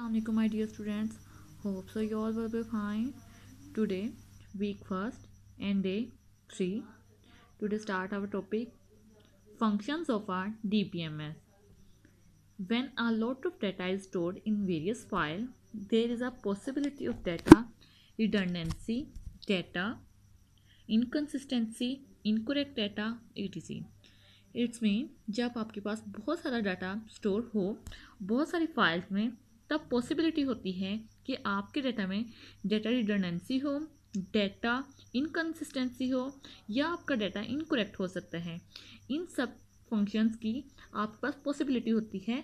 Assalamualaikum my dear students. Hope so you all will be fine. Today week first and day 3. Today start our topic functions of our DBMS. When a lot of data is stored in various files, there is a possibility of data redundancy, data inconsistency, incorrect data etc. It's mean जब आपके पास बहुत सारा data store हो बहुत सारी files में, तब possibility होती है कि आपके डाटा में डाटा रिडंडेंसी हो, डाटा इनकन्सिस्टेंसी हो या आपका डाटा इनकरेक्ट हो सकता है। इन सब फंक्शंस की आपके पास पॉसिबिलिटी होती है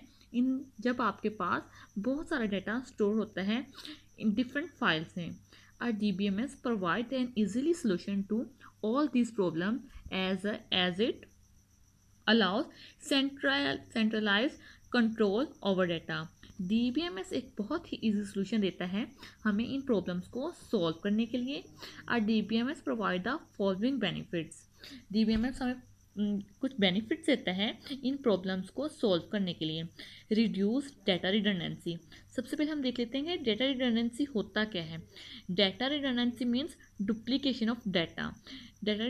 जब आपके पास बहुत सारा डाटा स्टोर होता है इन डिफरेंट फाइल्स में। A DBMS provides an easily solution to all these problems as it allows centralized control over data. DBMS एक बहुत ही easy solution देता है हमें इन problems को solve करने के लिए। DBMS provide the following benefits. DBMS हमें कुछ बेनिफिट्स देता है इन प्रॉब्लम्स को सॉल्व करने के लिए। Reduce data redundancy. सबसे पहले हम देख लेते हैं डाटा रिडंडेंसी होता क्या है। Data redundancy means duplication of data. Data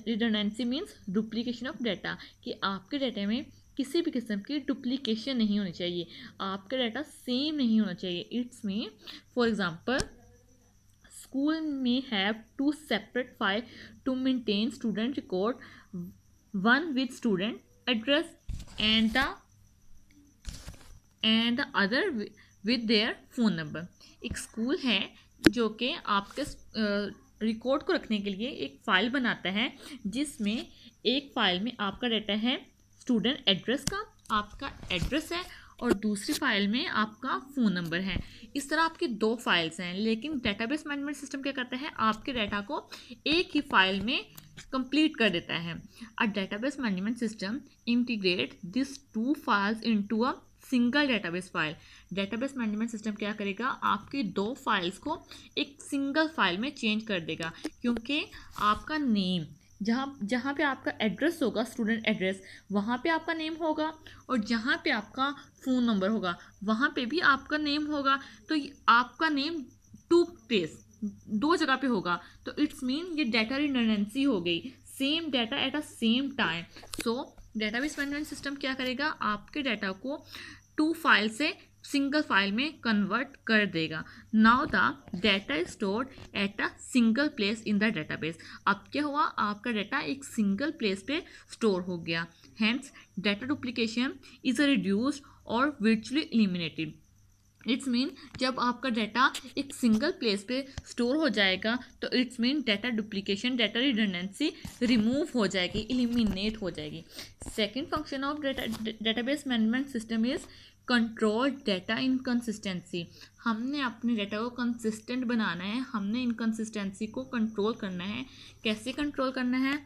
redundancy means duplication of data, कि आपके डाटा में किसी भी किस्म की डुप्लीकेशन नहीं होनी चाहिए, आपका डाटा सेम नहीं होना चाहिए। It's mean for example school में have to separate file to maintain student record, one with student address and the other with their phone number. एक स्कूल है जो कि आपके रिकॉर्ड को रखने के लिए एक फ़ाइल बनाता है, जिसमें एक फ़ाइल में आपका डाटा है स्टूडेंट एड्रेस का, आपका एड्रेस है, और दूसरी फाइल में आपका फ़ोन नंबर है। इस तरह आपकी दो फाइल्स हैं, लेकिन डेटाबेस मैनेजमेंट सिस्टम क्या करता है, आपके डाटा को एक ही फाइल में कंप्लीट कर देता है। A database management system integrate this two files into a single database file. Database management system क्या करेगा, आपकी दो फाइल्स को एक सिंगल फाइल में चेंज कर देगा, क्योंकि आपका नेम जहाँ पे आपका एड्रेस होगा, स्टूडेंट एड्रेस, वहाँ पे आपका नेम होगा, और जहाँ पे आपका फ़ोन नंबर होगा वहाँ पे भी आपका नेम होगा। तो आपका नेम टू प्लेस, दो जगह पे होगा, तो इट्स मीन ये डाटा रिडंडेंसी हो गई, same data at a same time. So database management system क्या करेगा, आपके डाटा को टू फाइल से सिंगल फाइल में कन्वर्ट कर देगा। Now the data is stored at a single place in the database. अब क्या हुआ, आपका डाटा एक सिंगल प्लेस पे स्टोर हो गया। Hence data duplication is reduced और वर्चुअली एलिमिनेटेड। इट्स मीन जब आपका डाटा एक सिंगल प्लेस पे स्टोर हो जाएगा, तो it's mean data duplication, data redundancy remove हो जाएगी, एलिमिनेट हो जाएगी। Second function of database management system is control data inconsistency. हमने अपने डाटा को कंसिस्टेंट बनाना है, हमने इनकन्सिस्टेंसी को कंट्रोल करना है। कैसे कंट्रोल करना है,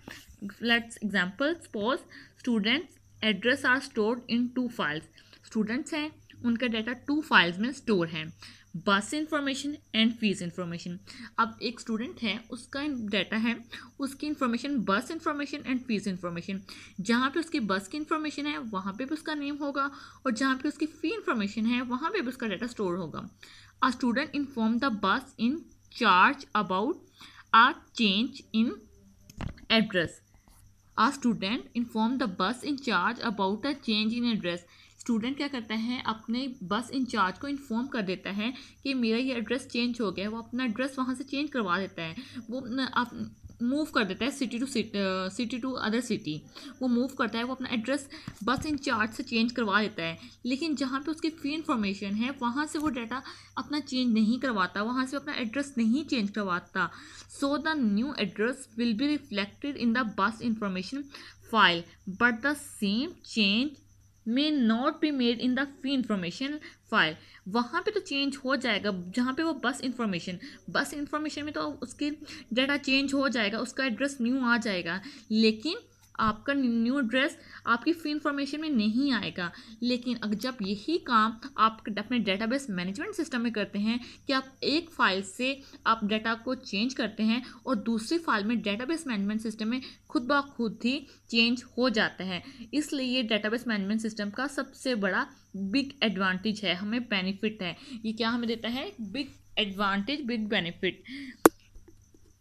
let's example suppose students address are stored in two files. Students हैं, उनका डाटा टू फाइल्स में स्टोर है, बस इंफॉर्मेशन एंड फीस इंफॉर्मेशन। अब एक स्टूडेंट है, उसका डाटा है, उसकी इंफॉर्मेशन बस इंफॉर्मेशन एंड फीस इंफॉर्मेशन। जहाँ पे उसकी बस की इंफॉर्मेशन है वहाँ पे भी उसका नेम होगा, और जहाँ पे उसकी फ़ी इंफॉर्मेशन है वहाँ पे भी उसका डाटा स्टोर होगा। A student inform the bus in charge about a change in address. A student inform the bus in charge about a change in address. Student क्या करता है, अपने बस इंचार्ज को इन्फॉर्म कर देता है कि मेरा ये एड्रेस चेंज हो गया है। वो अपना एड्रेस वहाँ से चेंज करवा देता है, वो मूव कर देता है सिटी टू अदर सिटी। वो मूव करता है, वो अपना एड्रेस बस इंचार्ज से चेंज करवा देता है, लेकिन जहाँ पे उसकी फ़ी इंफॉर्मेशन है वहाँ से वो डाटा अपना चेंज नहीं करवाता, वहाँ से अपना एड्रेस नहीं चेंज करवाता। So the new address will be reflected in the bus information file, but the same change may not be made in the fee information file. वहाँ पे तो चेंज हो जाएगा जहाँ पे वो बस इंफॉर्मेशन में तो उसकी डाटा चेंज हो जाएगा, उसका एड्रेस न्यू आ जाएगा, लेकिन आपका न्यू एड्रेस आपकी फी इंफॉर्मेशन में नहीं आएगा। लेकिन अगर जब यही काम आप अपने डेटाबेस मैनेजमेंट सिस्टम में करते हैं कि आप एक फाइल से आप डाटा को चेंज करते हैं और दूसरी फाइल में डेटाबेस मैनेजमेंट सिस्टम में खुद ब खुद ही चेंज हो जाता है। इसलिए ये डेटाबेस मैनेजमेंट सिस्टम का सबसे बड़ा बिग एडवांटेज है, हमें बेनिफिट है। ये क्या हमें देता है? Big advantage, big benefit.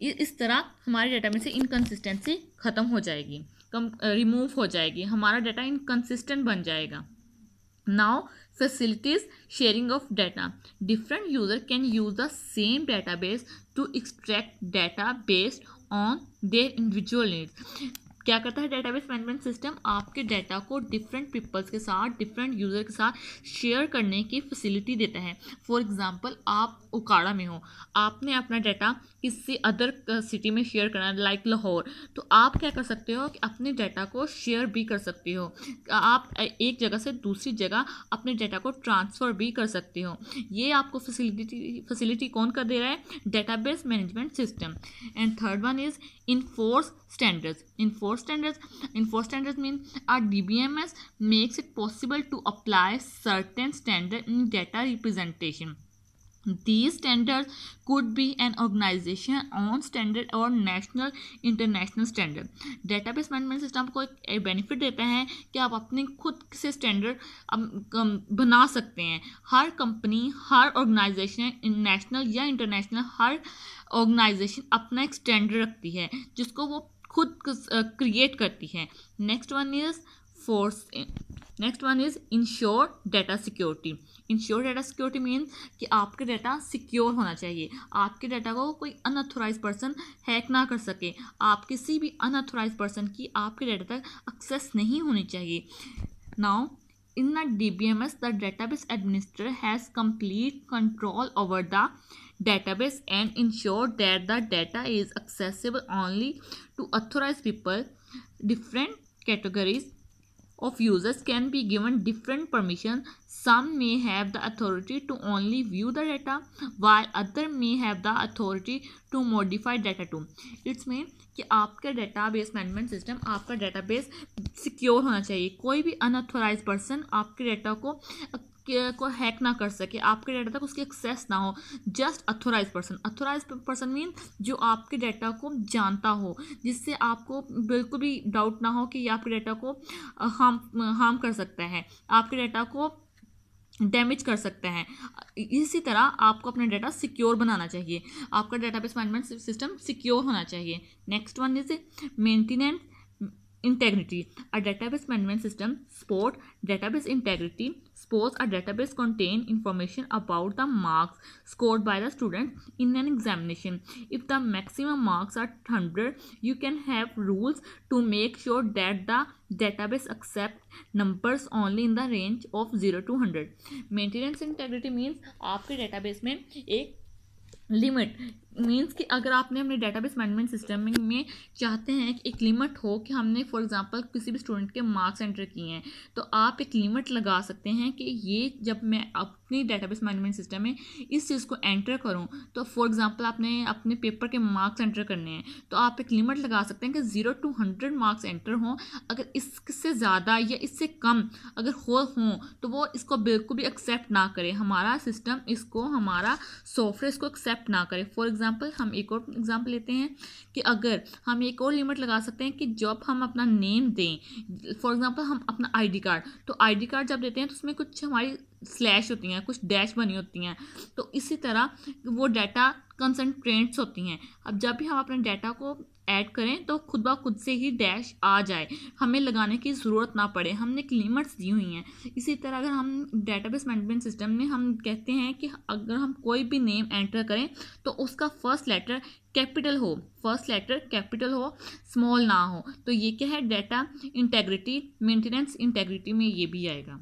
इस तरह हमारे डाटा में से इनकन्सिस्टेंसी ख़त्म हो जाएगी, रिमूव हो जाएगी, हमारा डाटा इनकन्सिस्टेंट बन जाएगा। Now facilities sharing of data. Different user can use the same database to extract data based on their individual needs. क्या करता है डेटाबेस मैनेजमेंट सिस्टम? आपके डाटा को डिफरेंट पीपल्स के साथ, डिफरेंट यूज़र के साथ शेयर करने की फैसिलिटी देता है। फॉर एग्जांपल, आप उकाड़ा में हो, आपने अपना डाटा किसी अदर सिटी में शेयर करना है, लाइक लाहौर, तो आप क्या कर सकते हो कि अपने डाटा को शेयर भी कर सकते हो। आप एक जगह से दूसरी जगह अपने डाटा को ट्रांसफ़र भी कर सकते हो। ये आपको फैसिलिटी कौन कर दे रहा है? Database management system. And third one is enforce standards. Enforce standards mean a DBMS makes it possible to apply certain standard in data representation. These standards could be an organization own standard or national international standard. Database management system को एक benefit देता है कि आप अपने खुद से standard बना सकते हैं। हर कंपनी, हर ऑर्गेनाइजेशन, नेशनल या इंटरनेशनल, हर ऑर्गेनाइजेशन अपना एक स्टैंडर्ड रखती है जिसको वो खुद क्रिएट करती है। Next one is ensure data security. Ensure data security means कि आपके डाटा सिक्योर होना चाहिए। आपके डाटा को कोई अनऑथोराइज पर्सन हैक ना कर सके। आप किसी भी अनऑथोराइज पर्सन की आपके डाटा तक एक्सेस नहीं होनी चाहिए। Now in a DBMS, the database administrator has complete control over the database and ensure that the data is accessible only to authorized people. Different categories of users can be given different permissions. Some may have the authority to only view the data, while others may have the authority to modify data too. It's mean कि आपका database management system, आपका database secure होना चाहिए। कोई भी unauthorized person आपके data को hack ना कर सके, आपके डाटा तक उसकी एक्सेस ना हो। जस्ट अथोराइज पर्सन मीन जो आपके डाटा को जानता हो, जिससे आपको बिल्कुल भी डाउट ना हो कि ये आपके डाटा को हार्म कर सकता है, आपके डाटा को डैमेज कर सकते हैं। इसी तरह आपको अपना डाटा सिक्योर बनाना चाहिए, आपका डेटाबेस मैनेजमेंट सिस्टम सिक्योर होना चाहिए। Next one is maintenance integrity. A database management system support database integrity. Suppose a database contain information about the marks scored by the student in an examination. If the maximum marks are 100, you can have rules to make sure that the database accept numbers only in the range of 0 to 100. Maintenance integrity means आपके database में एक limit means कि अगर आपने अपने database management system में चाहते हैं कि एक लिमिट हो कि हमने फॉर एग्जांपल किसी भी स्टूडेंट के मार्क्स एंटर किए हैं, तो आप एक लिमिट लगा सकते हैं कि ये जब मैं अपनी डेटाबेस मैनेजमेंट सिस्टम में इस चीज़ को एंटर करूं, तो फॉर एग्जांपल आपने अपने पेपर के मार्क्स एंटर करने हैं, तो आप एक लिमिट लगा सकते हैं कि 0 to 100 मार्क्स एंटर हों। अगर इससे ज़्यादा या इससे कम अगर हों तो वो इसको बिल्कुल भी एक्सेप्ट ना करे, हमारा सिस्टम इसको, हमारा सॉफ्टवेयर इसको एक्सेप्ट ना करे। फॉर एग्जांपल हम एक और एग्जांपल लेते हैं कि अगर हम एक और लिमिट लगा सकते हैं कि जब हम अपना नेम दें, फॉर एग्जांपल हम अपना आईडी कार्ड, तो आईडी कार्ड जब देते हैं तो उसमें कुछ हमारी स्लैश होती हैं, कुछ डैश बनी होती हैं, तो इसी तरह वो डाटा कंसंट्रेंट्स होती हैं। अब जब भी हम अपने डाटा को ऐड करें तो खुद ब खुद से ही डैश आ जाए, हमें लगाने की ज़रूरत ना पड़े, हमने एक लिमिट्स दी हुई हैं। इसी तरह अगर हम डेटाबेस मैनेजमेंट सिस्टम में हम कहते हैं कि अगर हम कोई भी नेम एंटर करें तो उसका फर्स्ट लेटर कैपिटल हो, स्मॉल ना हो, तो ये क्या है? डाटा इंटेग्रिटी, मेंटेनेंस इंटेग्रिटी में ये भी आएगा।